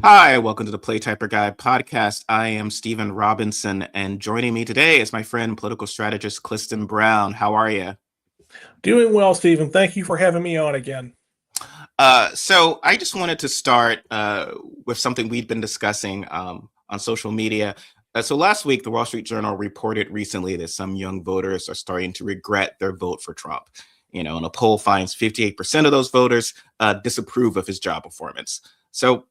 Hi, welcome to the Playtyper Guy podcast. I am Stephen Robinson, and joining me today is my friend, political strategist Cliston Brown. How are you? Doing well, Stephen. Thank you for having me on again. So I just wanted to start with something we've been discussing on social media. So last week, the Wall Street Journal reported recently that some young voters are starting to regret their vote for Trump. And a poll finds 58% of those voters disapprove of his job performance. So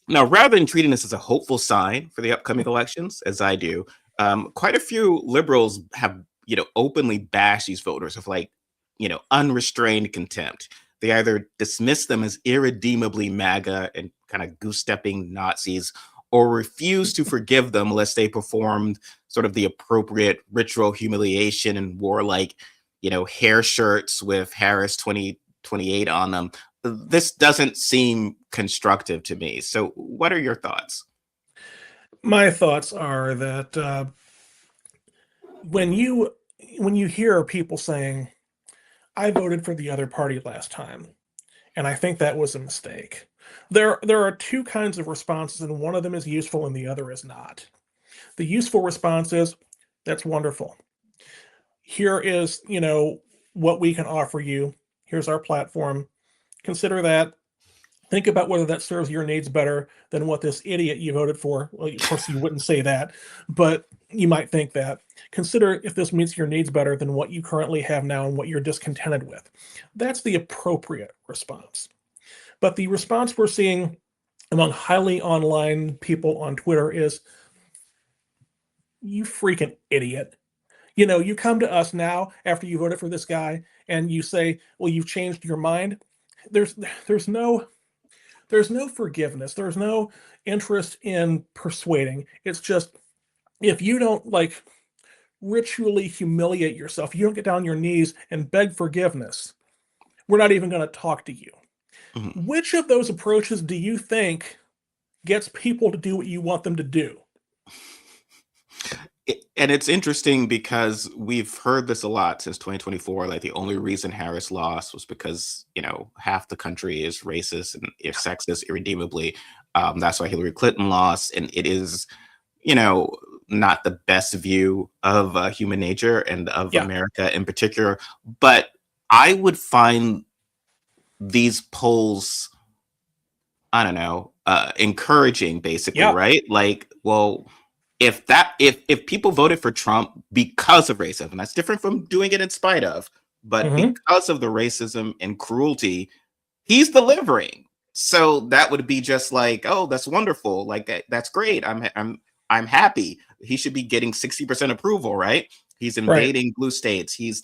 now, rather than treating this as a hopeful sign for the upcoming elections, as I do, quite a few liberals have, openly bashed these voters with unrestrained contempt. They either dismiss them as irredeemably MAGA and kind of goose-stepping Nazis, or refuse to forgive them unless they performed sort of the appropriate ritual humiliation and wore hair shirts with Harris 2028 on them. This doesn't seem constructive to me. So, what are your thoughts? My thoughts are that when you hear people saying, "I voted for the other party last time, and I think that was a mistake," there are two kinds of responses, and one of them is useful and the other is not. The useful response is, "That's wonderful. Here is what we can offer you. Here's our platform. Consider that. Think about whether that serves your needs better than what this idiot you voted for." Well, of course, you wouldn't say that, but you might think that. Consider if this meets your needs better than what you currently have now and what you're discontented with. That's the appropriate response. But the response we're seeing among highly online people on Twitter is, "You freaking idiot. You come to us now after you voted for this guy and you say, well, you've changed your mind." There's there's no there's no forgiveness. There's no interest in persuading. It's just, if you don't ritually humiliate yourself, you don't get down on your knees and beg forgiveness, we're not even going to talk to you. Mhm. Which of those approaches do you think gets people to do what you want them to do? And it's interesting because we've heard this a lot since 2024. Like, the only reason Harris lost was because, half the country is racist and is sexist irredeemably. That's why Hillary Clinton lost. And it is, you know, not the best view of human nature and of Yeah. America in particular. But I would find these polls, I don't know, encouraging, basically, Yeah. right? Like, well, if people voted for Trump because of racism, that's different from doing it in spite of, but Hmm. because of the racism and cruelty, he's delivering. So that would be just like, oh, that's wonderful. Like, that's great. I'm happy. He should be getting 60% approval, right? He's Right. invading blue states. He's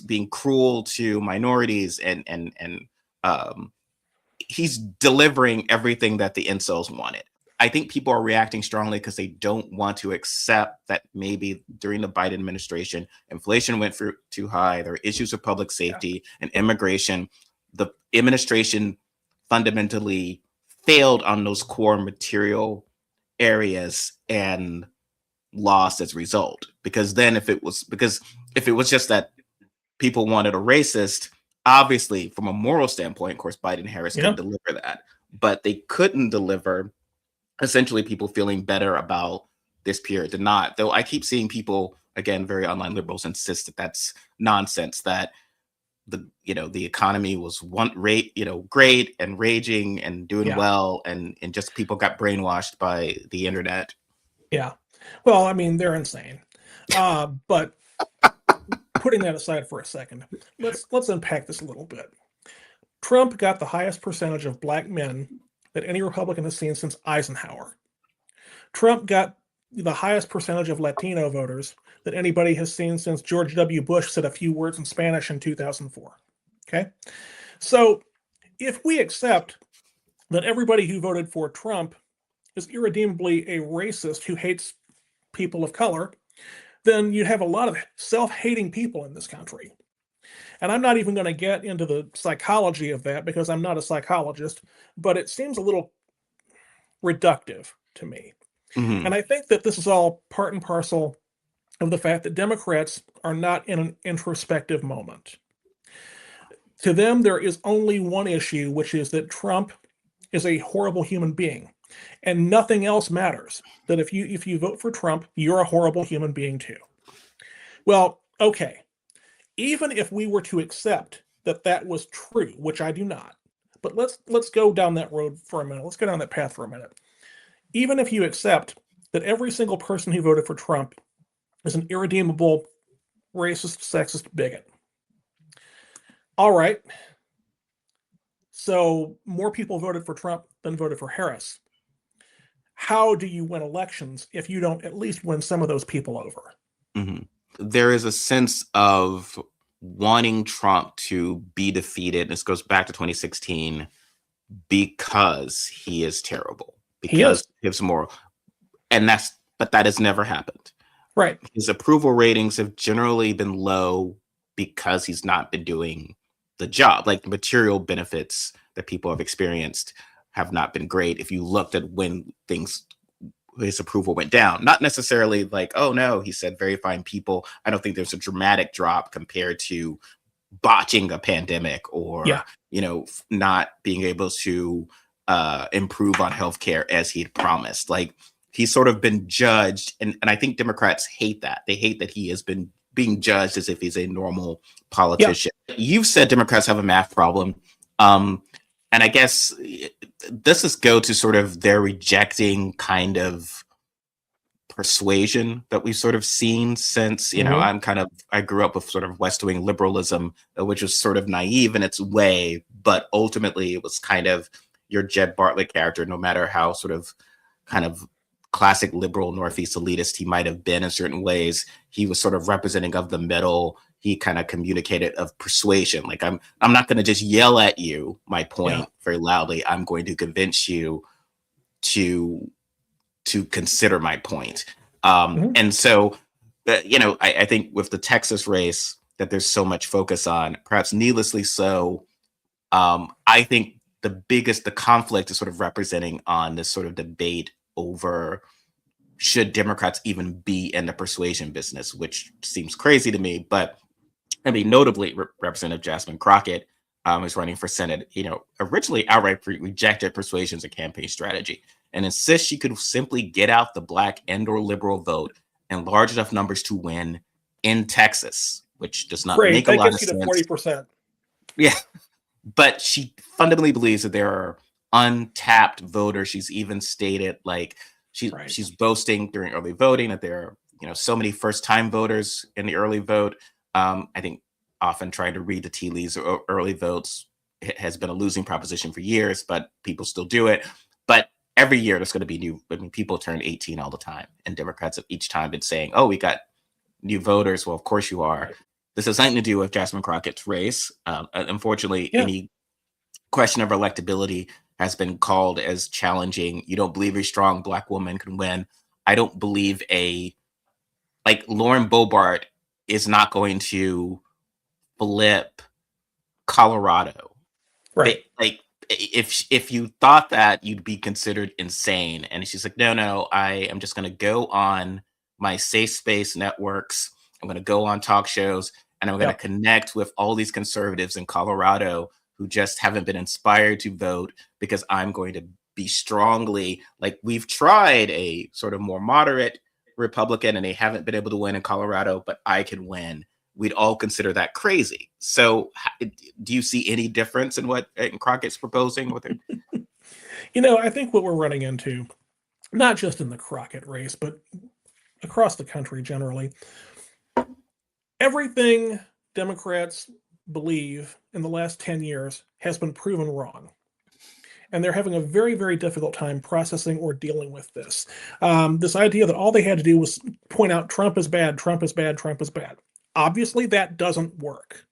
being cruel to minorities and um he's delivering everything that the incels wanted. I think people are reacting strongly because they don't want to accept that maybe during the Biden administration, inflation went for too high. There are issues of public Yeah. safety and immigration. The administration fundamentally failed on those core material areas and lost as a result. Because if it was just that people wanted a racist, obviously, from a moral standpoint, of course, Biden and Harris could Yeah. deliver that, but they couldn't deliver essentially people feeling better about this period to not. Though I keep seeing people, again, very online liberals, insist that that's nonsense, that the economy was one rate, great and raging and doing Yeah. well, and just people got brainwashed by the internet. Yeah. Well, I mean, they're insane. But putting that aside for a second, let's unpack this a little bit. Trump got the highest percentage of black men that any Republican has seen since Eisenhower. Trump got the highest percentage of Latino voters that anybody has seen since George W. Bush said a few words in Spanish in 2004. Okay? So if we accept that everybody who voted for Trump is irredeemably a racist who hates people of color, then you have a lot of self hating people in this country. And I'm not even going to get into the psychology of that because I'm not a psychologist, but it seems a little reductive to me. Hmm. And I think that this is all part and parcel of the fact that Democrats are not in an introspective moment. To them, there is only one issue, which is that Trump is a horrible human being. and nothing else matters. That if you vote for Trump, you're a horrible human being too. Well, okay. Even if we were to accept that that was true, which I do not, but let's go down that road for a minute. Let's go down that path for a minute. Even if you accept that every single person who voted for Trump is an irredeemable, racist, sexist bigot. All right. So more people voted for Trump than voted for Harris. How do you win elections if you don't at least win some of those people over? Mm-hmm. There is a sense of wanting Trump to be defeated. This goes back to 2016 because he is terrible, He is. because he has moral, but that has never happened. Right. His approval ratings have generally been low because he's not been doing the job. Like, the material benefits that people have experienced have not been great. If you looked at when his approval went down, not necessarily like, oh no, he said very fine people. I don't think there's a dramatic drop compared to botching a pandemic or, not being able to improve on healthcare as he'd promised. Like, he's sort of been judged. And I think Democrats hate that. They hate that he has been being judged as if he's a normal politician. You've said Democrats have a math problem. And I guess this is go to sort of their rejecting kind of persuasion that we've sort of seen since, I grew up with sort of West Wing liberalism, which was sort of naive in its way, but ultimately it was kind of your Jed Bartlett character, no matter how sort of kind of classic liberal Northeast elitist he might have been in certain ways. He was sort of representing of the middle. He kind of communicated of persuasion. Like, I'm not going to just yell at you my point very loudly. I'm going to convince you to consider my point. And so, I think with the Texas race that there's so much focus on, perhaps needlessly so, I think the conflict is sort of representing on this sort of debate over should Democrats even be in the persuasion business, which seems crazy to me. But I mean, notably, Representative Jasmine Crockett, who's running for Senate, originally outright rejected persuasion as a campaign strategy and insists she could simply get out the Black and/or liberal vote in large enough numbers to win in Texas, which does not make a lot of sense. That gets you to 40%. Yeah. But she fundamentally believes that there are untapped voters. She's even stated, like, she's boasting during early voting that there are, so many first-time voters in the early vote. I think often trying to read the tea leaves or early votes has been a losing proposition for years, but people still do it. But every year there's going to be new. I mean, people turn 18 all the time, and Democrats have each time been saying, "Oh, we got new voters." Well, of course you are. This has nothing to do with Jasmine Crockett's race. Unfortunately, any question of electability has been called as challenging. You don't believe a strong Black woman can win. I don't believe Lauren Boebert is not going to flip Colorado. Right. If you thought that, you'd be considered insane. And she's like, no, I am just going to go on my safe space networks. I'm going to go on talk shows, and I'm going to connect with all these conservatives in Colorado who just haven't been inspired to vote, because I'm going to be strongly, like, we've tried a sort of more moderate Republican and they haven't been able to win in Colorado, but I can win. We'd all consider that crazy. So do you see any difference in what Crockett's proposing with it? I think what we're running into, not just in the Crockett race, but across the country generally, everything Democrats believe in the last 10 years has been proven wrong. And they're having a very, very difficult time processing or dealing with this. This idea that all they had to do was point out Trump is bad, Trump is bad, Trump is bad. Obviously, that doesn't work.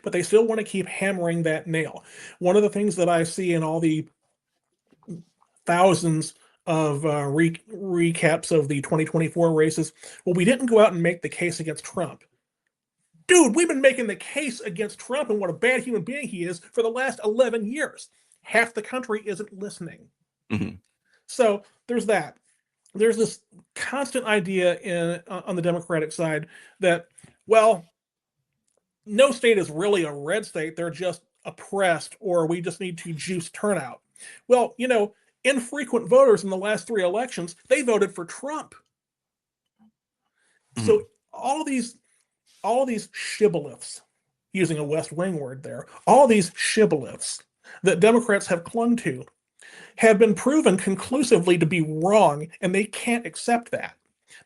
But they still want to keep hammering that nail. One of the things that I see in all the thousands of recaps of the 2024 races, well, we didn't go out and make the case against Trump. Dude, we've been making the case against Trump and what a bad human being he is for the last 11 years. Half the country isn't listening. Mm-hmm. So there's that. There's this constant idea on the Democratic side that, well, no state is really a red state. They're just oppressed, or we just need to juice turnout. Well, infrequent voters in the last 3 elections, they voted for Trump. Mhm. So all these shibboleths, using a West Wing word there, all these shibboleths that Democrats have clung to have been proven conclusively to be wrong, and they can't accept that.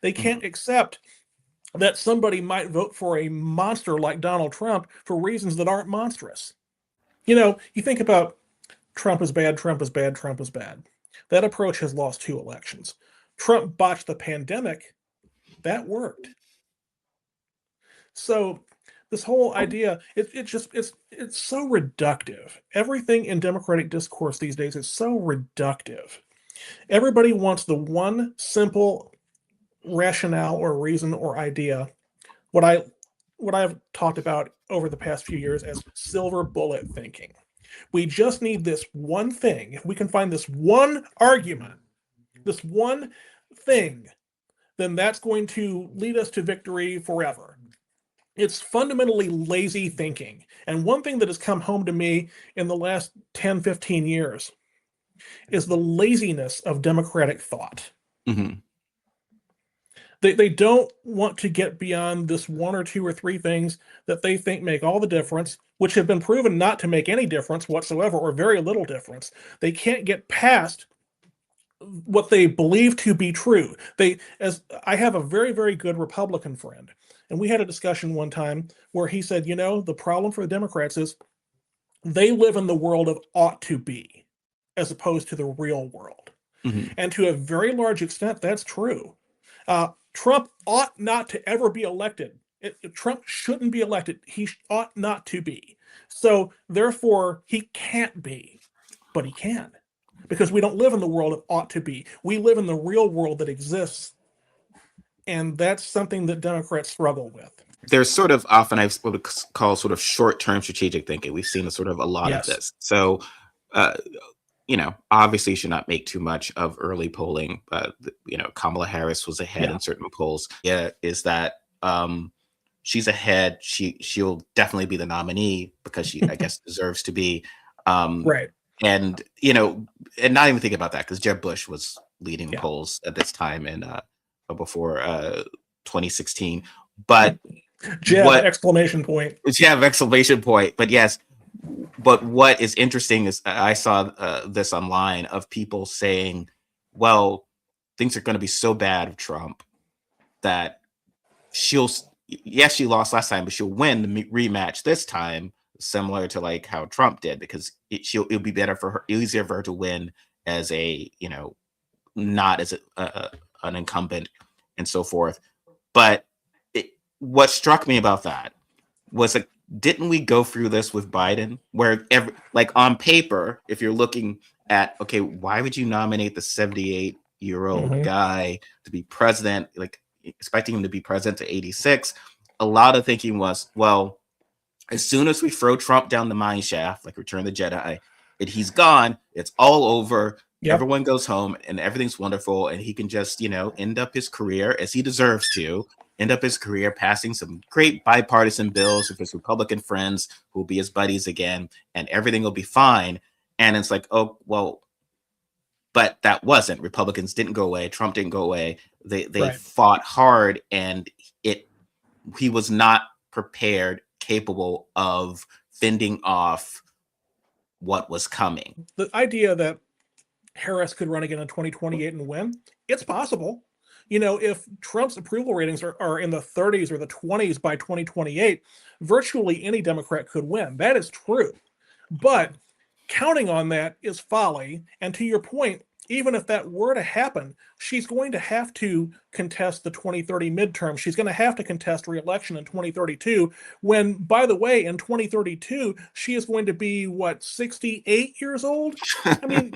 They can't accept that somebody might vote for a monster like Donald Trump for reasons that aren't monstrous. You think about Trump is bad, Trump is bad, Trump is bad. That approach has lost 2 elections. Trump botched the pandemic. That worked. So this whole idea, it's so reductive. Everything in Democratic discourse these days is so reductive. Everybody wants the one simple rationale or reason or idea. What I've talked about over the past few years as silver bullet thinking. We just need this one thing. If we can find this one argument, this one thing, then that's going to lead us to victory forever. It's fundamentally lazy thinking. And one thing that has come home to me in the last 10, 15 years is the laziness of democratic thought. Mhm. They don't want to get beyond this 1 or 2 or 3 things that they think make all the difference, which have been proven not to make any difference whatsoever or very little difference. They can't get past what they believe to be true. As I have a very, very good Republican friend, and we had a discussion one time where he said, the problem for the Democrats is they live in the world of ought to be, as opposed to the real world. Mhm. And to a very large extent, that's true. Trump ought not to ever be elected. Trump shouldn't be elected. He ought not to be. So therefore, he can't be, but he can, because we don't live in the world of ought to be. We live in the real world that exists, and that's something that Democrats struggle with. There's sort of often I would call sort of short-term strategic thinking. We've seen sort of a lot of Yes. this. So, uh, obviously, you should not make too much of early polling. Kamala Harris was ahead Yeah. in certain polls. Yeah, is that she's ahead. She'll definitely be the nominee because she, I guess, deserves to be. Right. And and not even think about that because Jeb Bush was leading polls at this time and before 2016. But Jeb, exclamation point. Jeb, exclamation point. But yes, but what is interesting is I saw this online of people saying, well, things are going to be so bad of Trump that yes, she lost last time, but she'll win the rematch this time, similar to like how Trump did, because it'll be better for her, easier for her to win as a, not as an incumbent and so forth. But what struck me about that was like, didn't we go through this with Biden, where like on paper, if you're looking at, okay, why would you nominate the 78-year-old guy to be president, like expecting him to be president at 86? A lot of thinking was, well, as soon as we throw Trump down the mine shaft, like Return of the Jedi, and he's gone, it's all over. Yep. Everyone goes home and everything's wonderful, and he can just, end up his career as he deserves to. End up his career passing some great bipartisan bills with his Republican friends who will be his buddies again, and everything will be fine. And it's like, oh, well, but that wasn't. Republicans didn't go away. Trump didn't go away. They fought hard, and he was not prepared, capable of fending off what was coming. The idea that Harris could run again in 2028 and win, it's possible. If Trump's approval ratings are in the 30s or the 20s by 2028, virtually any Democrat could win. That is true. But counting on that is folly. And to your point, even if that were to happen, she's going to have to contest the 2030 midterm. She's going to have to contest re-election in 2032, when, by the way, in 2032, she is going to be, 68 years old? I mean,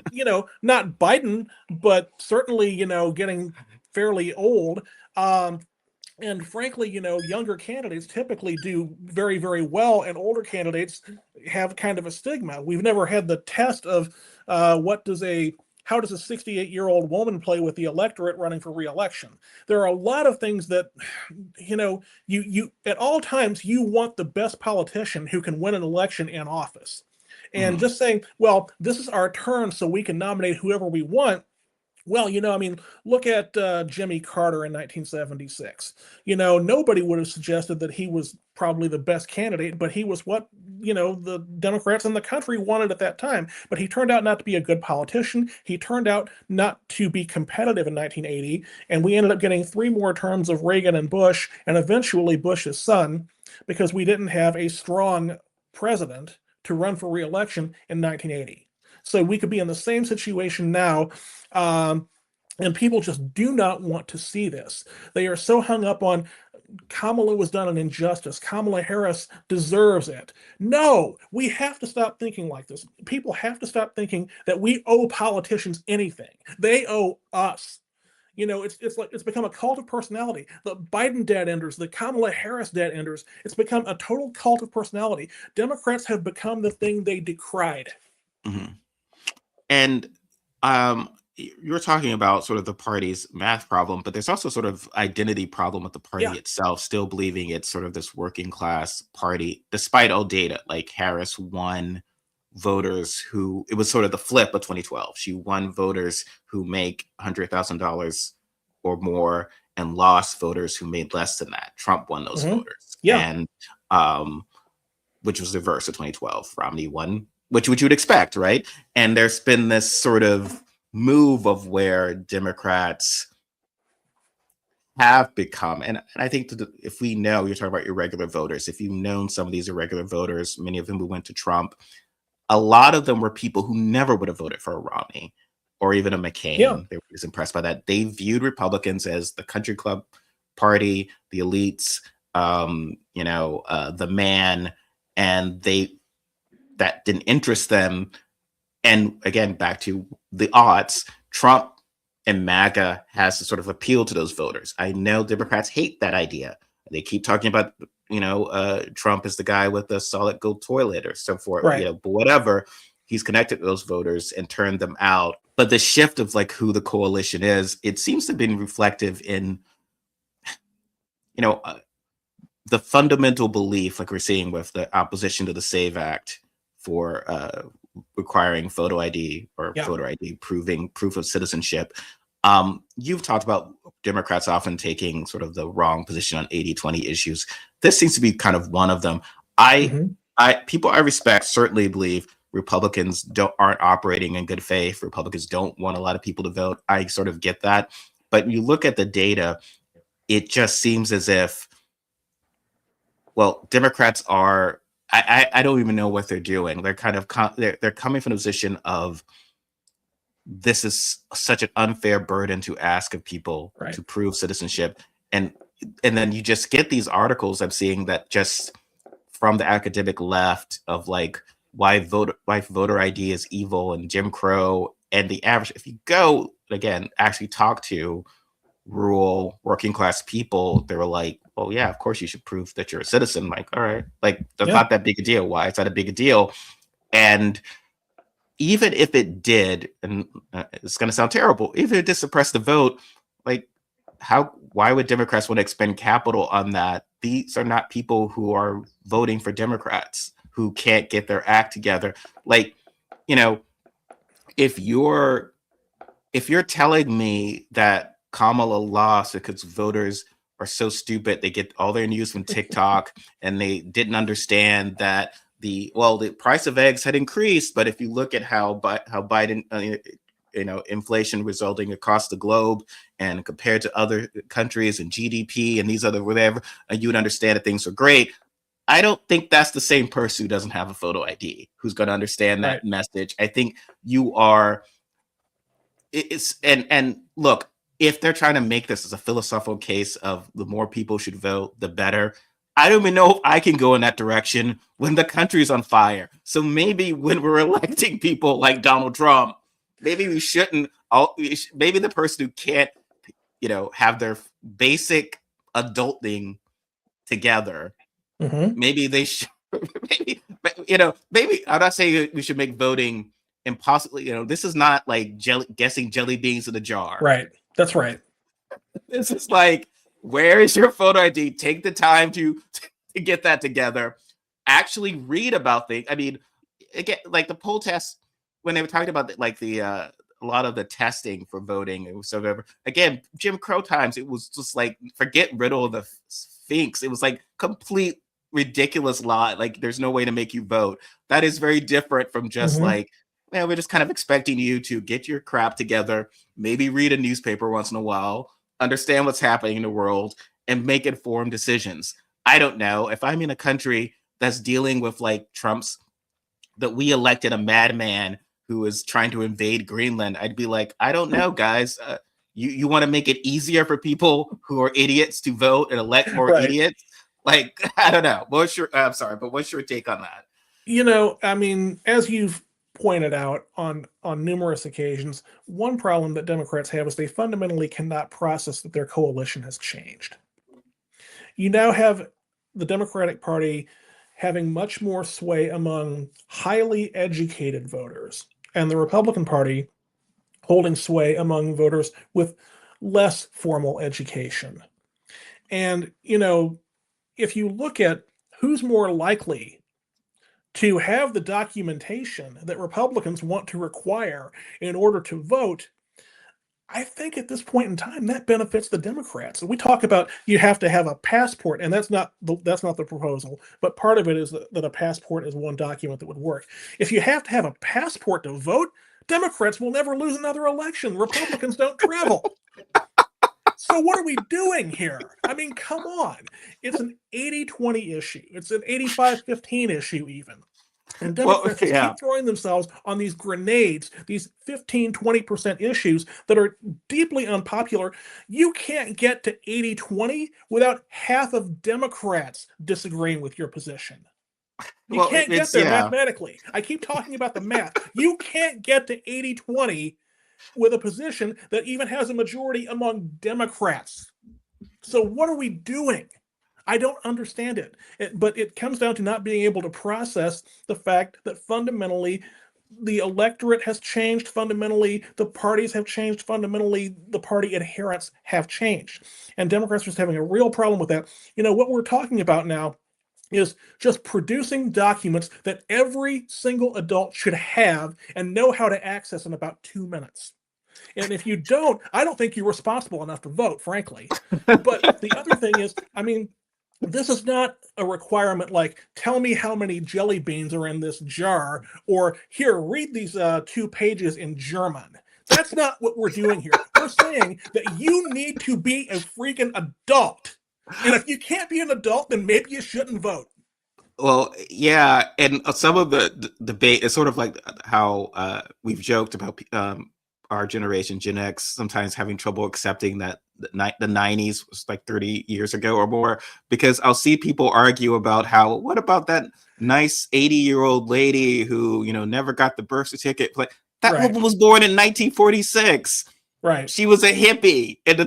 not Biden, but certainly, getting fairly old. And frankly, younger candidates typically do very, very well, and older candidates have kind of a stigma. We've never had the test of how does a 68-year-old woman play with the electorate running for re-election? There are a lot of things that, you at all times, you want the best politician who can win an election in office. And just saying, well, this is our turn, so we can nominate whoever we want. Well, I mean, look at Jimmy Carter in 1976. Nobody would have suggested that he was probably the best candidate, but he was what, the Democrats in the country wanted at that time. But he turned out not to be a good politician. He turned out not to be competitive in 1980. And we ended up getting 3 more terms of Reagan and Bush, and eventually Bush's son, because we didn't have a strong president to run for re-election in 1980. So we could be in the same situation now. And people just do not want to see this. They are so hung up on Kamala was done an injustice. Kamala Harris deserves it. No, we have to stop thinking like this. People have to stop thinking that we owe politicians anything. They owe us. It's become a cult of personality. The Biden dead enders, the Kamala Harris dead enders, it's become a total cult of personality. Democrats have become the thing they decried. Mm-hmm. And you're talking about sort of the party's math problem, but there's also sort of identity problem with the party itself, still believing it's sort of this working class party, despite all data. Like Harris won voters who, it was sort of the flip of 2012. She won voters who make $100,000 or more and lost voters who made less than that. Trump won those voters. And which was the reverse of 2012. Romney won, which you would expect, right? And there's been this sort of move of where Democrats have become, and I think if we know, you're talking about irregular voters, if you've known some of these irregular voters, many of them who went to Trump, a lot of them were people who never would have voted for a Romney or even a McCain. They were just impressed by that. They viewed Republicans as the country club party, the elites, the man, and that didn't interest them. And again, back to the odds, Trump and MAGA has to sort of appeal to those voters. I know Democrats hate that idea. They keep talking about, Trump is the guy with the solid gold toilet or so forth, but whatever. He's connected to those voters and turned them out. But the shift of like who the coalition is, it seems to have been reflective in, the fundamental belief, like we're seeing with the opposition to the SAVE Act for requiring photo ID or voter ID, proof of citizenship. You've talked about Democrats often taking sort of the wrong position on 80-20 issues. This seems to be kind of one of them. People I respect certainly believe Republicans aren't operating in good faith. Republicans don't want a lot of people to vote. I sort of get that. But you look at the data, it just seems as if, well, Democrats are, I don't even know what they're doing. They're kind of, they're coming from a position of, this is such an unfair burden to ask of people to prove citizenship. And then you just get these articles I'm seeing that just from the academic left of like, why voter ID is evil and Jim Crow. And the average, if you go, again, actually talk to rural working class people, they were like, well, yeah, of course you should prove that you're a citizen. Like, all right, like that's not that big a deal. Why is that a big a deal? And even if it did, and it's going to sound terrible, even if it did suppress the vote, like why would Democrats want to expend capital on that? These are not people who are voting for Democrats who can't get their act together. Like, if you're telling me that Kamala lost because voters are so stupid, they get all their news from TikTok and they didn't understand that the price of eggs had increased, but if you look at how Biden, inflation resulting across the globe and compared to other countries and GDP and these other whatever, you would understand that things are great. I don't think that's the same person who doesn't have a photo ID who's going to understand that message. I think and look, if they're trying to make this as a philosophical case of the more people should vote, the better, I don't even know if I can go in that direction when the country's on fire. So maybe when we're electing people like Donald Trump, maybe we shouldn't. Maybe the person who can't, have their basic adulting together, maybe they should. Maybe I'm not saying we should make voting impossible. This is not like guessing jelly beans in a jar. Right. That's right. This is like, where is your photo ID? Take the time to get that together. Actually read about things. I mean, again, like the poll test, when they were talking about like a lot of the testing for voting, it was so whatever. Again, Jim Crow times, it was just like forget riddle the Sphinx. It was like complete ridiculous lie. Like there's no way to make you vote. That is very different from just like, man, we're just kind of expecting you to get your crap together, maybe read a newspaper once in a while, understand what's happening in the world, and make informed decisions. I don't know if I'm in a country that's dealing with like Trump's, that we elected a madman who is trying to invade Greenland, I'd be like, I don't know, guys. You want to make it easier for people who are idiots to vote and elect more Right. idiots? Like, I don't know. I'm sorry, but what's your take on that? I mean, as you've pointed out on numerous occasions, one problem that Democrats have is they fundamentally cannot process that their coalition has changed. You now have the Democratic Party having much more sway among highly educated voters, and the Republican Party holding sway among voters with less formal education. And, if you look at who's more likely to have the documentation that Republicans want to require in order to vote, I think at this point in time that benefits the Democrats. We talk about you have to have a passport, and that's not the proposal. But part of it is that a passport is one document that would work. If you have to have a passport to vote, Democrats will never lose another election. Republicans don't travel. So what are we doing here? I mean, come on. It's an 80-20 issue. It's an 85-15 issue even. And Democrats just keep throwing themselves on these grenades, these 15-20% issues that are deeply unpopular. You can't get to 80-20 without half of Democrats disagreeing with your position. You can't get there mathematically. I keep talking about the math. You can't get to 80-20 with a position that even has a majority among Democrats. So what are we doing? I don't understand it. But it comes down to not being able to process the fact that fundamentally the electorate has changed, fundamentally the parties have changed, fundamentally the party adherents have changed. And Democrats are just having a real problem with that. What we're talking about now is just producing documents that every single adult should have and know how to access in about 2 minutes. And if you don't, I don't think you're responsible enough to vote, frankly. But the other thing is, I mean, this is not a requirement like, tell me how many jelly beans are in this jar, or here, read these 2 pages in German. That's not what we're doing here. We're saying that you need to be a freaking adult. And if you can't be an adult, then maybe you shouldn't vote. Well, yeah, and some of the debate is sort of like how we've joked about our generation, Gen X, sometimes having trouble accepting that the 90s was like 30 years ago or more, because I'll see people argue about how, what about that nice 80-year-old lady who, never got the birth certificate? Like, that woman was born in 1946. Right. She was a hippie. And the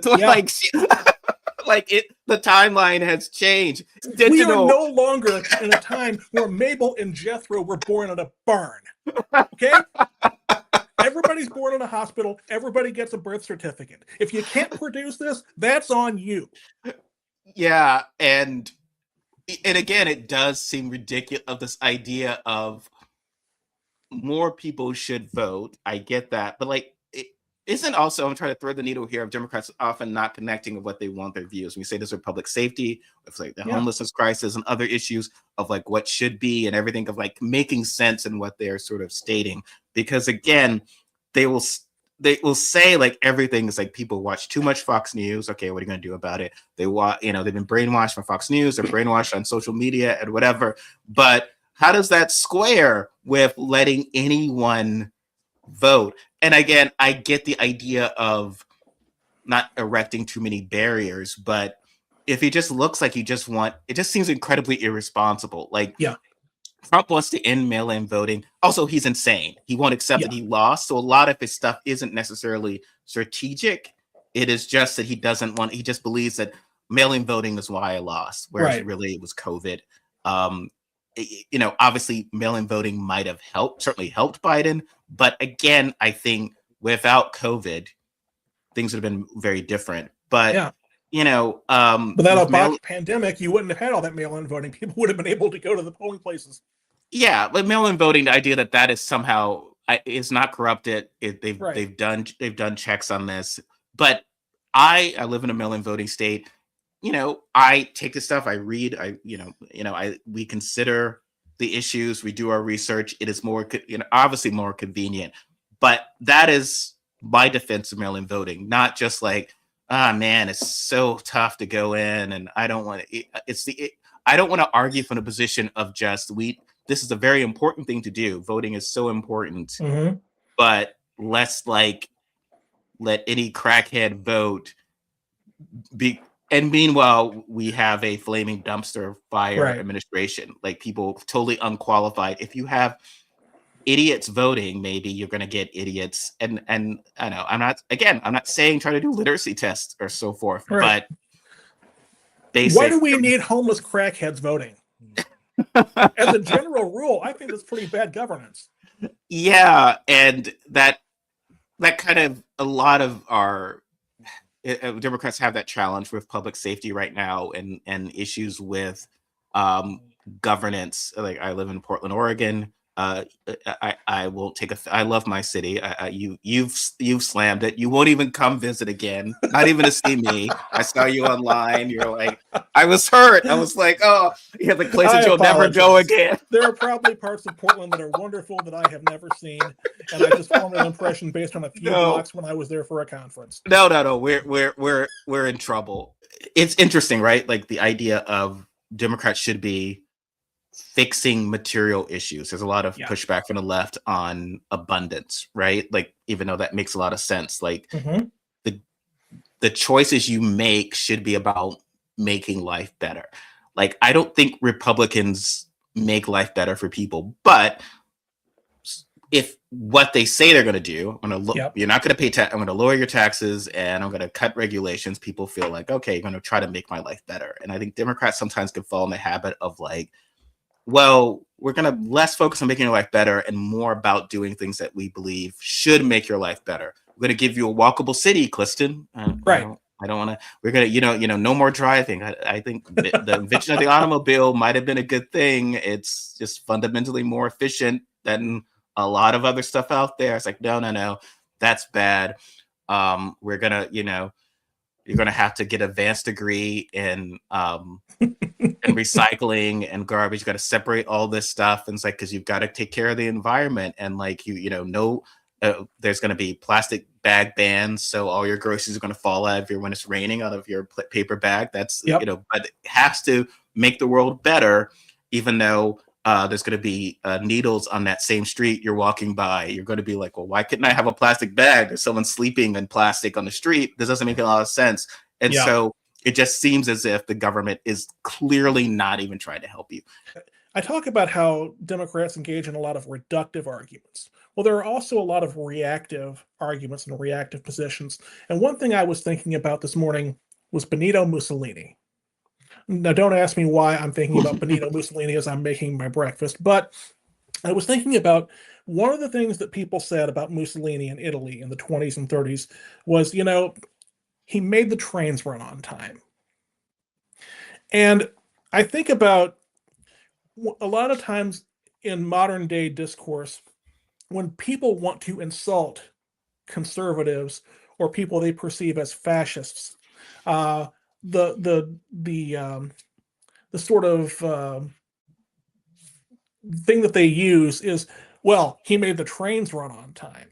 timeline has changed. We are no longer in a time where Mabel and Jethro were born in a barn. Okay? Everybody's born in a hospital. Everybody gets a birth certificate. If you can't produce this, that's on you. Yeah, and again, it does seem ridiculous, of this idea of more people should vote. I get that, but like, isn't also, I'm trying to thread the needle here, of Democrats often not connecting with what they want their views. When you say this with public safety, it's like the homelessness crisis and other issues of like what should be and everything, of like making sense in what they're sort of stating. Because again, they will say like everything is like, people watch too much Fox News. Okay, what are you going to do about it? They watch, they've been brainwashed from Fox News, they're brainwashed on social media and whatever. But how does that square with letting anyone vote? And again, I get the idea of not erecting too many barriers, but if it just looks like you just want, it just seems incredibly irresponsible. Like, Trump wants to end mail-in voting. Also, he's insane. He won't accept that he lost. So a lot of his stuff isn't necessarily strategic. It is just that he just believes that mail-in voting is why I lost, whereas really it was COVID. Obviously mail-in voting might have certainly helped Biden. But again, I think without COVID, things would have been very different. But, without a botched pandemic, you wouldn't have had all that mail-in voting. People would have been able to go to the polling places. Yeah, but mail-in voting, the idea that that is somehow is not corrupted. Right. They've done checks on this, but I live in a mail-in voting state. I take this stuff, I read, I we consider the issues, we do our research. It is more, obviously more convenient, but that is my defense of mail-in voting, not just like, ah, man, it's so tough to go in, and I don't want to. I don't want to argue from the position of just this is a very important thing to do. Voting is so important, Mm-hmm. but let's like let any crackhead vote be. And meanwhile, we have a flaming dumpster fire Right. administration, like people totally unqualified. If you have idiots voting, maybe you're going to get idiots. And I know I'm not saying try to do literacy tests or so forth, Right. but Why do basic. we need homeless crackheads voting? As a general rule, I think that's pretty bad governance. Yeah, and that kind of a lot of our Democrats have that challenge with public safety right now, and issues with um, governance. Like I live in Portland, Oregon. I won't take I love my city. You've slammed it. You won't even come visit again. Not even to see me. I saw you online. You're like, I was hurt. I was like, oh, yeah, the places you'll never go again. There are probably parts of Portland that are wonderful that I have never seen, and I just formed an impression based on a few blocks when I was there for a conference. No. We're in trouble. It's interesting, right? Like the idea of Democrats should be fixing material issues. There's a lot of pushback from the left on abundance, right? Like, even though that makes a lot of sense, like the choices you make should be about making life better. Like, I don't think Republicans make life better for people, but if what they say they're going to do, you're not going to pay tax. I'm going to lower your taxes and I'm going to cut regulations. People feel like, okay, you're going to try to make my life better. And I think Democrats sometimes can fall in the habit of like, well, we're going to less focus on making your life better and more about doing things that we believe should make your life better. We're going to give you a walkable city, Cliston. Right. I don't want to. We're gonna, no more driving. I think the invention of the automobile might have been a good thing. It's just fundamentally more efficient than a lot of other stuff out there. It's like, no, that's bad. We're gonna, you're gonna have to get an advanced degree in and recycling and garbage. You got to separate all this stuff, and it's like, because you've got to take care of the environment, and like there's going to be plastic bag bans, so all your groceries are going to fall out of when it's raining out of your paper bag. That's but it has to make the world better, even though there's going to be needles on that same street you're walking by. You're going to be like, well, why couldn't I have a plastic bag? There's someone sleeping in plastic on the street. This doesn't make a lot of sense. And so it just seems as if the government is clearly not even trying to help you. I talk about how Democrats engage in a lot of reductive arguments. Well, there are also a lot of reactive arguments and reactive positions. And one thing I was thinking about this morning was Benito Mussolini. Now, don't ask me why I'm thinking about Benito Mussolini as I'm making my breakfast, but I was thinking about one of the things that people said about Mussolini in Italy in the 20s and 30s was, he made the trains run on time. And I think about a lot of times in modern day discourse, when people want to insult conservatives or people they perceive as fascists, the sort of thing that they use is, well, he made the trains run on time.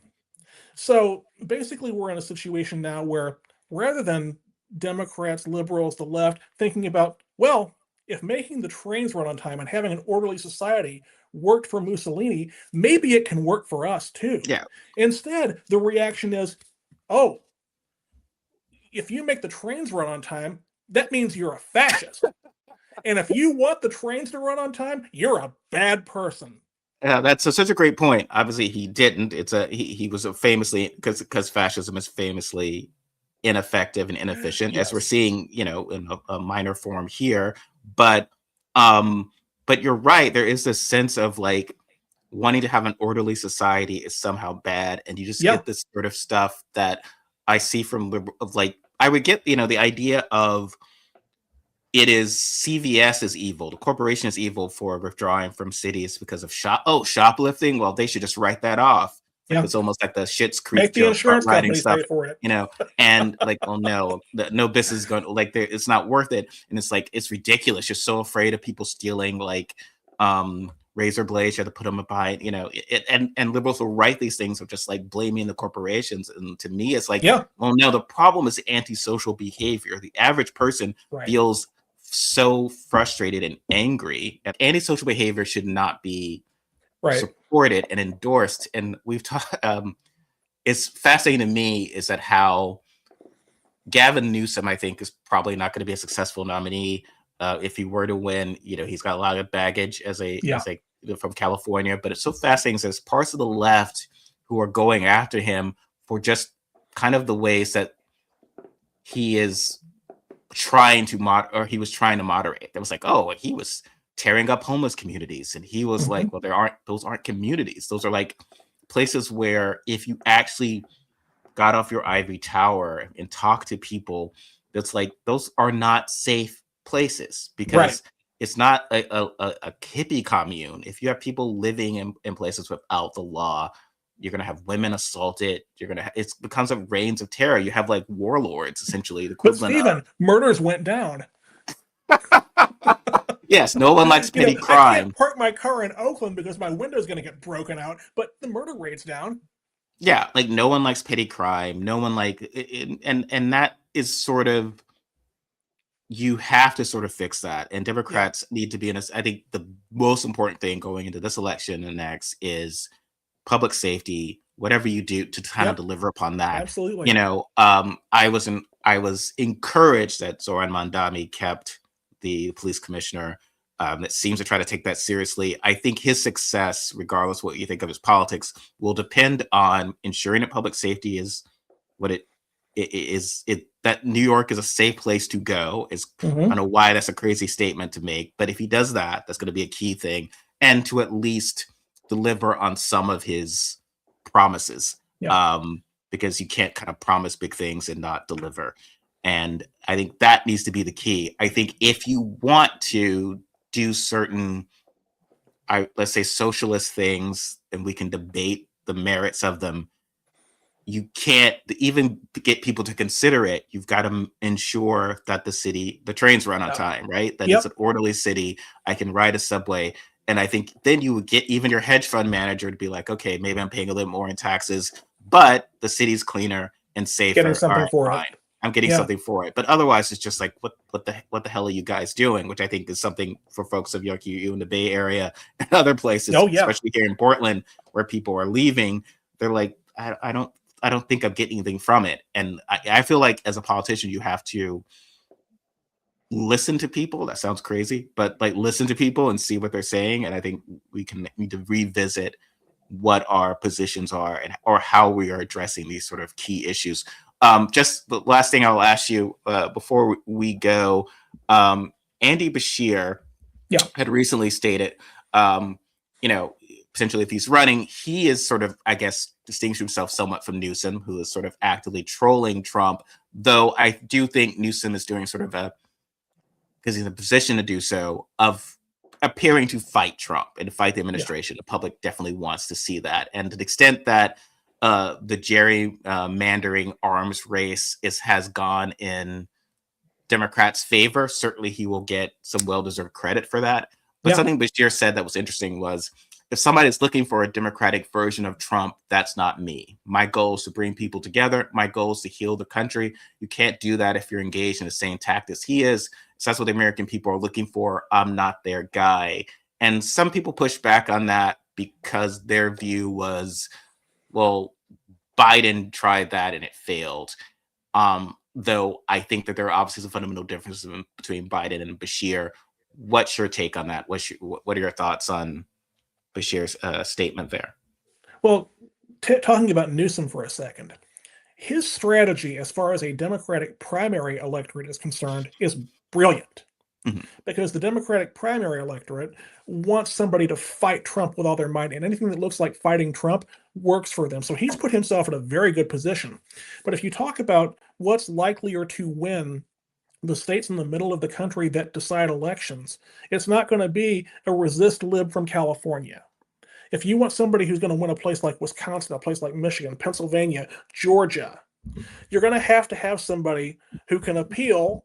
So basically, we're in a situation now where rather than Democrats, liberals, the left thinking about, well, if making the trains run on time and having an orderly society worked for Mussolini, maybe it can work for us too. Yeah. Instead, the reaction is, oh, if you make the trains run on time, that means you're a fascist. And if you want the trains to run on time, you're a bad person. Yeah, that's such a great point. Obviously, he didn't. He was famously, because fascism is famously ineffective and inefficient, as we're seeing, in a minor form here. But you're right. There is this sense of like wanting to have an orderly society is somehow bad, and you just get this sort of stuff that I see from like I would get, the idea of it is CVS is evil. The corporation is evil for withdrawing from cities because of shoplifting. Well, they should just write that off. Like Yeah. it's almost like the Schitt's Make Creek the joke about insurance writing companies stuff, pay for it. you know. And like, well, no, no business is going to like it's not worth it. And it's like it's ridiculous. You're so afraid of people stealing like razor blades. You have to put them behind, you know. And liberals will write these things of just like blaming the corporations. And to me, it's like, Yeah. well, no, the problem is antisocial behavior. The average person feels so frustrated and angry. And antisocial behavior should not be supported and endorsed. And we've talked. It's fascinating to me is that how Gavin Newsom, I think, is probably not going to be a successful nominee. If he were to win, you know, he's got a lot of baggage as a from California. But it's so fascinating. There's parts of the left who are going after him for just kind of the ways that he is trying to he was trying to moderate. It was like, oh, he was tearing up homeless communities, and he was like, well, those aren't communities. Those are like places where if you actually got off your ivory tower and talked to people, that's like those are not safe places because it's not a hippie commune. If you have people living in places without the law, you're going to have women assaulted. You're going to it becomes a reigns of terror. You have like warlords, essentially. The equivalent but Stephen, murders went down. Yes, no one likes petty crime. I can't park my car in Oakland because my window's going to get broken out, but the murder rate's down. Yeah, like no one likes petty crime. No one and that is sort of, you have to sort of fix that. And Democrats need to be in this. I think the most important thing going into this election and next is public safety. Whatever you do to kind of deliver upon that. Absolutely. You know, I was encouraged that Zoran Mandami kept the police commissioner. That seems to try to take that seriously. I think his success, regardless what you think of his politics, will depend on ensuring that public safety is what it is. That New York is a safe place to go. I don't know why that's a crazy statement to make, but if he does that, that's going to be a key thing, and to at least deliver on some of his promises. Because you can't kind of promise big things and not deliver. And I think that needs to be the key. I think if you want to do certain, let's say, socialist things, and we can debate the merits of them, you can't even get people to consider it. You've got to ensure that the trains run on time, right? That it's an orderly city. I can ride a subway. And I think then you would get even your hedge fund manager to be like, okay, maybe I'm paying a little more in taxes, but the city's cleaner and safer. Getting something for it. I'm getting something for it. But otherwise, it's just like, what the hell are you guys doing? Which I think is something for folks of you in the Bay Area and other places, especially here in Portland, where people are leaving. They're like, I don't think I'm getting anything from it. And I feel like as a politician, you have to listen to people. That sounds crazy, but like listen to people and see what they're saying. And I think we need to revisit what our positions are or how we are addressing these sort of key issues. Just the last thing I'll ask you before we go, Andy Bashir had recently stated, potentially if he's running, he is sort of, I guess, distinguished himself somewhat from Newsom, who is sort of actively trolling Trump, though I do think Newsom is doing sort of because he's in a position to do so, of appearing to fight Trump and to fight the administration. The public definitely wants to see that. And to the extent that the gerrymandering arms race has gone in Democrats' favor, certainly he will get some well-deserved credit for that. But something Bashir said that was interesting was, if somebody's looking for a Democratic version of Trump, that's not me. My goal is to bring people together. My goal is to heal the country. You can't do that if you're engaged in the same tactics he is. So that's what the American people are looking for. I'm not their guy. And some people push back on that because their view was, well, Biden tried that and it failed. Though I think that there are obviously some fundamental differences between Biden and Bashir. What's your take on that? What are your thoughts on Bashir's statement there? Well, talking about Newsom for a second, his strategy as far as a Democratic primary electorate is concerned is brilliant. Because the Democratic primary electorate wants somebody to fight Trump with all their might, and anything that looks like fighting Trump works for them. So he's put himself in a very good position. But if you talk about what's likelier to win the states in the middle of the country that decide elections. It's not going to be a resist lib from California. If you want somebody who's going to win a place like Wisconsin, a place like Michigan, Pennsylvania, Georgia, you're going to have somebody who can appeal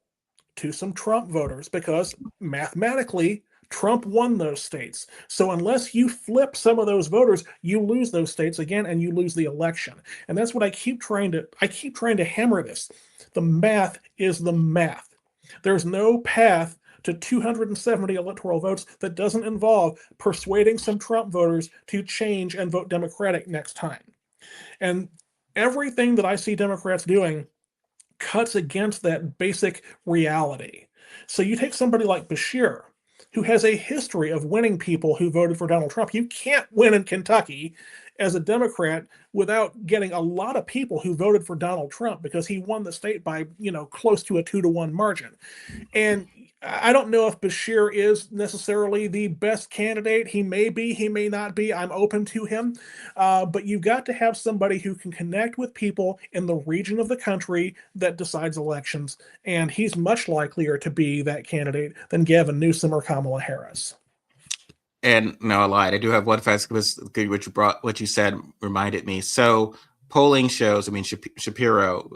to some Trump voters, because mathematically Trump won those states. So unless you flip some of those voters, you lose those states again and you lose the election. And that's what I keep trying to hammer this. The math is the math. There's no path to 270 electoral votes that doesn't involve persuading some Trump voters to change and vote Democratic next time. And everything that I see Democrats doing cuts against that basic reality. So you take somebody like Bashir, who has a history of winning people who voted for Donald Trump. You can't win in Kentucky as a Democrat without getting a lot of people who voted for Donald Trump, because he won the state by, close to a 2-to-1 margin. And I don't know if Bashir is necessarily the best candidate. He may be, he may not be. I'm open to him. But you've got to have somebody who can connect with people in the region of the country that decides elections. And he's much likelier to be that candidate than Gavin Newsom or Kamala Harris. And no, I lied. I do have one fact, because what you said reminded me. So polling shows, I mean, Josh Shapiro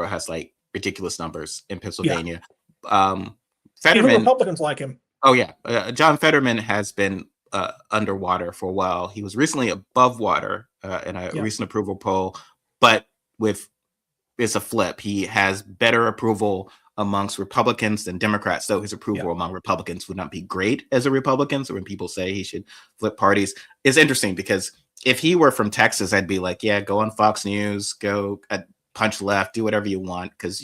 has like ridiculous numbers in Pennsylvania. Yeah. Fetterman, even Republicans like him. Oh yeah, John Fetterman has been underwater for a while. He was recently above water in a recent approval poll, but it's a flip. He has better approval amongst Republicans than Democrats, though his approval among Republicans would not be great as a Republican. So when people say he should flip parties, it's interesting, because if he were from Texas, I'd be like, yeah, go on Fox News, go punch left, do whatever you want, because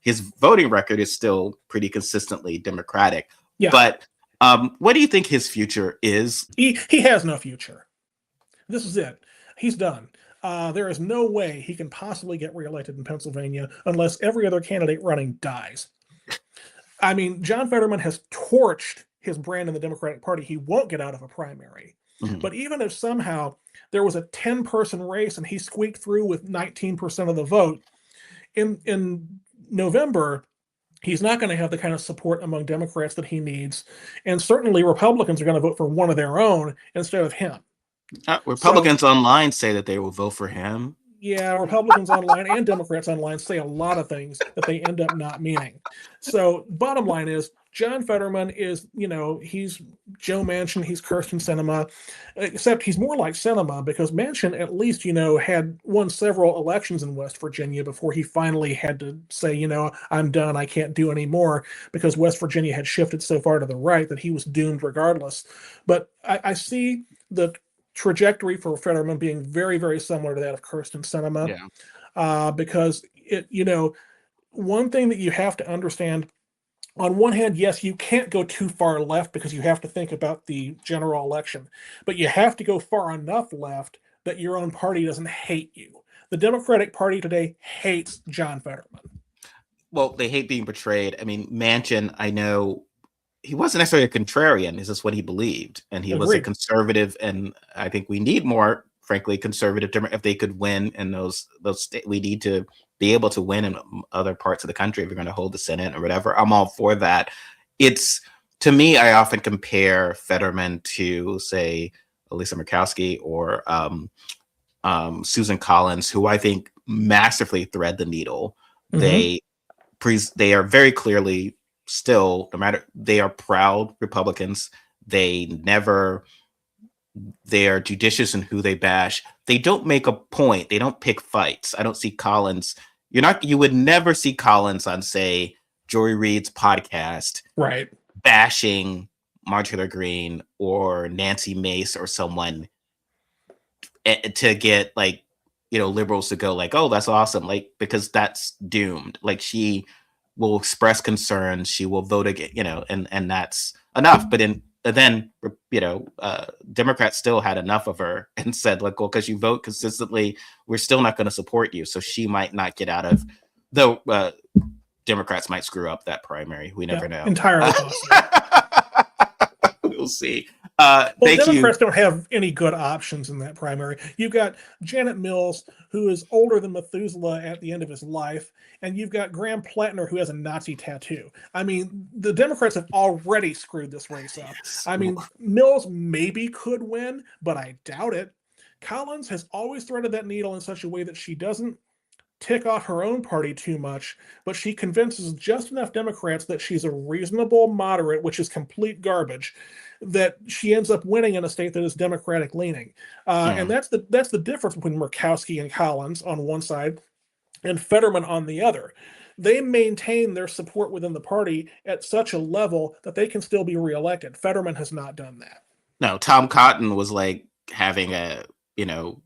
his voting record is still pretty consistently Democratic. Yeah. But what do you think his future is? He has no future. This is it. He's done. There is no way he can possibly get reelected in Pennsylvania unless every other candidate running dies. I mean, John Fetterman has torched his brand in the Democratic Party. He won't get out of a primary. Mm-hmm. But even if somehow there was a 10-person race and he squeaked through with 19% of the vote, in November, he's not going to have the kind of support among Democrats that he needs. And certainly Republicans are going to vote for one of their own instead of him. Republicans online say that they will vote for him. Yeah, Republicans online and Democrats online say a lot of things that they end up not meaning. So bottom line is, John Fetterman is, he's Joe Manchin, he's Kyrsten Sinema, except he's more like Sinema, because Manchin at least, had won several elections in West Virginia before he finally had to say, I'm done, I can't do any more, because West Virginia had shifted so far to the right that he was doomed regardless. But I see the trajectory for Fetterman being very, very similar to that of Kyrsten Sinema, because one thing that you have to understand, on one hand, yes, you can't go too far left because you have to think about the general election, but you have to go far enough left that your own party doesn't hate you. The Democratic Party today hates John Fetterman. Well, they hate being betrayed. I mean, Manchin, I know he wasn't necessarily a contrarian. This is what he believed. And he was a conservative. And I think we need more, frankly, conservative, if they could win in those states. We need to be able to win in other parts of the country if we're going to hold the Senate or whatever. I'm all for that. To me, I often compare Fetterman to, say, Lisa Murkowski or Susan Collins, who I think massively thread the needle. Mm-hmm. They are very clearly still, they are proud Republicans. They are judicious in who they bash. They don't make a point. They don't pick fights. I don't see Collins. You would never see Collins on, say, Joy Reid's podcast, right, bashing Marjorie Taylor Greene or Nancy Mace or someone to get liberals to go like, oh, that's awesome. Because that's doomed. She will express concerns. She will vote again, and that's enough. But then Democrats still had enough of her and said, well, because you vote consistently, we're still not going to support you. So she might not get out of, though Democrats might screw up that primary. We never know. Entirely possible. We'll see. Well, Thank you. Democrats don't have any good options in that primary. You've got Janet Mills, who is older than Methuselah at the end of his life, and you've got Graham Plattner, who has a Nazi tattoo. I mean, the Democrats have already screwed this race up. Yes. I mean, Mills maybe could win, but I doubt it. Collins has always threaded that needle in such a way that she doesn't tick off her own party too much, but she convinces just enough Democrats that she's a reasonable moderate, which is complete garbage, that she ends up winning in a state that is Democratic leaning. And that's the difference between Murkowski and Collins on one side and Fetterman on the other. They maintain their support within the party at such a level that they can still be reelected. Fetterman has not done that. No, Tom Cotton was like having a, you know,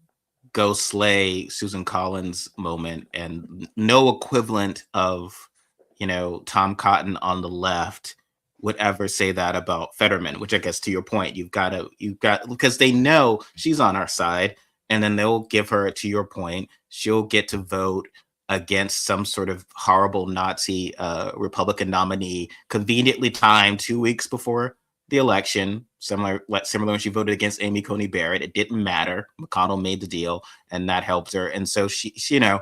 go slay Susan Collins moment, and no equivalent of, you know, Tom Cotton on the left would ever say that about Fetterman, which I guess to your point, you've got because they know she's on our side, and then they'll give her, to your point, she'll get to vote against some sort of horrible Nazi Republican nominee, conveniently timed 2 weeks before the election, similar when she voted against Amy Coney Barrett. It didn't matter. McConnell made the deal, and that helped her. And so she you know,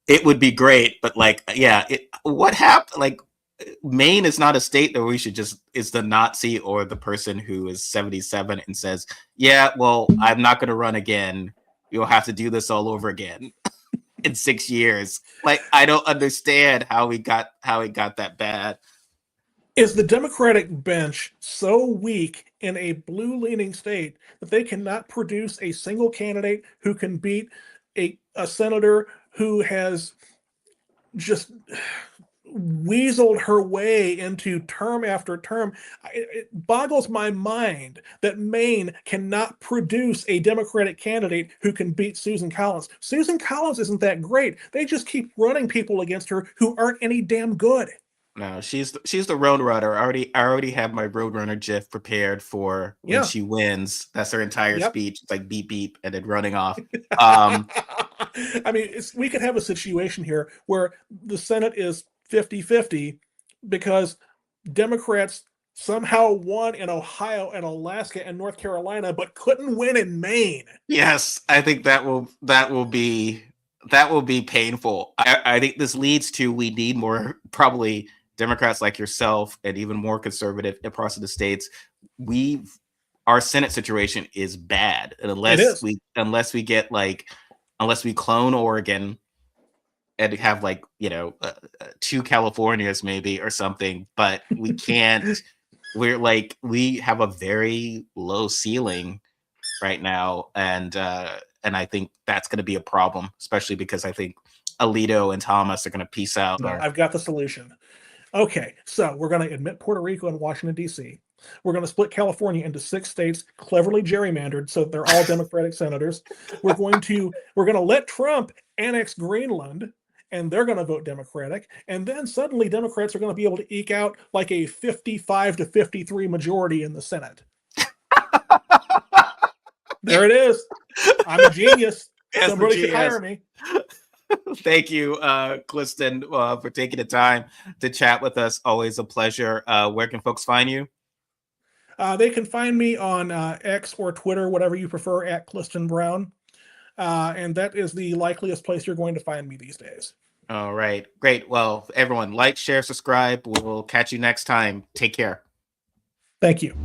it would be great, but like, yeah, what happened? Like, Maine is not a state that we should just is the Nazi or the person who is 77 and says, yeah, well, I'm not going to run again. You'll have to do this all over again in 6 years. Like, I don't understand how we got that bad. Is the Democratic bench so weak in a blue-leaning state that they cannot produce a single candidate who can beat a senator who has just weaseled her way into term after term? It boggles my mind that Maine cannot produce a Democratic candidate who can beat Susan Collins. Susan Collins isn't that great. They just keep running people against her who aren't any damn good. No, she's the roadrunner. I already have my roadrunner gif prepared for when Yeah. she wins. That's her entire Yep. speech. It's like beep beep and then running off. I mean, we could have a situation here where the Senate is 50-50 because Democrats somehow won in Ohio and Alaska and North Carolina, but couldn't win in Maine. Yes, I think that will be painful. I think this leads to, we need more, probably, Democrats like yourself and even more conservative across the states. Our Senate situation is bad, and unless we get like, unless we clone Oregon and have like, you know, 2 Californias maybe or something, but we can't. We have a very low ceiling right now, and I think that's going to be a problem, especially because I think Alito and Thomas are going to peace out. No, I've got the solution. Okay, so we're going to admit Puerto Rico and Washington, D.C. We're going to split California into 6 states, cleverly gerrymandered, so they're all Democratic senators. We're going to let Trump annex Greenland, and they're going to vote Democratic. And then suddenly Democrats are going to be able to eke out like a 55-53 majority in the Senate. There it is. I'm a genius. Somebody should hire me. Thank you, Cliston, for taking the time to chat with us. Always a pleasure. Where can folks find you? They can find me on X or Twitter, whatever you prefer, at Cliston Brown. And that is the likeliest place you're going to find me these days. All right. Great. Well, everyone, like, share, subscribe. We will catch you next time. Take care. Thank you.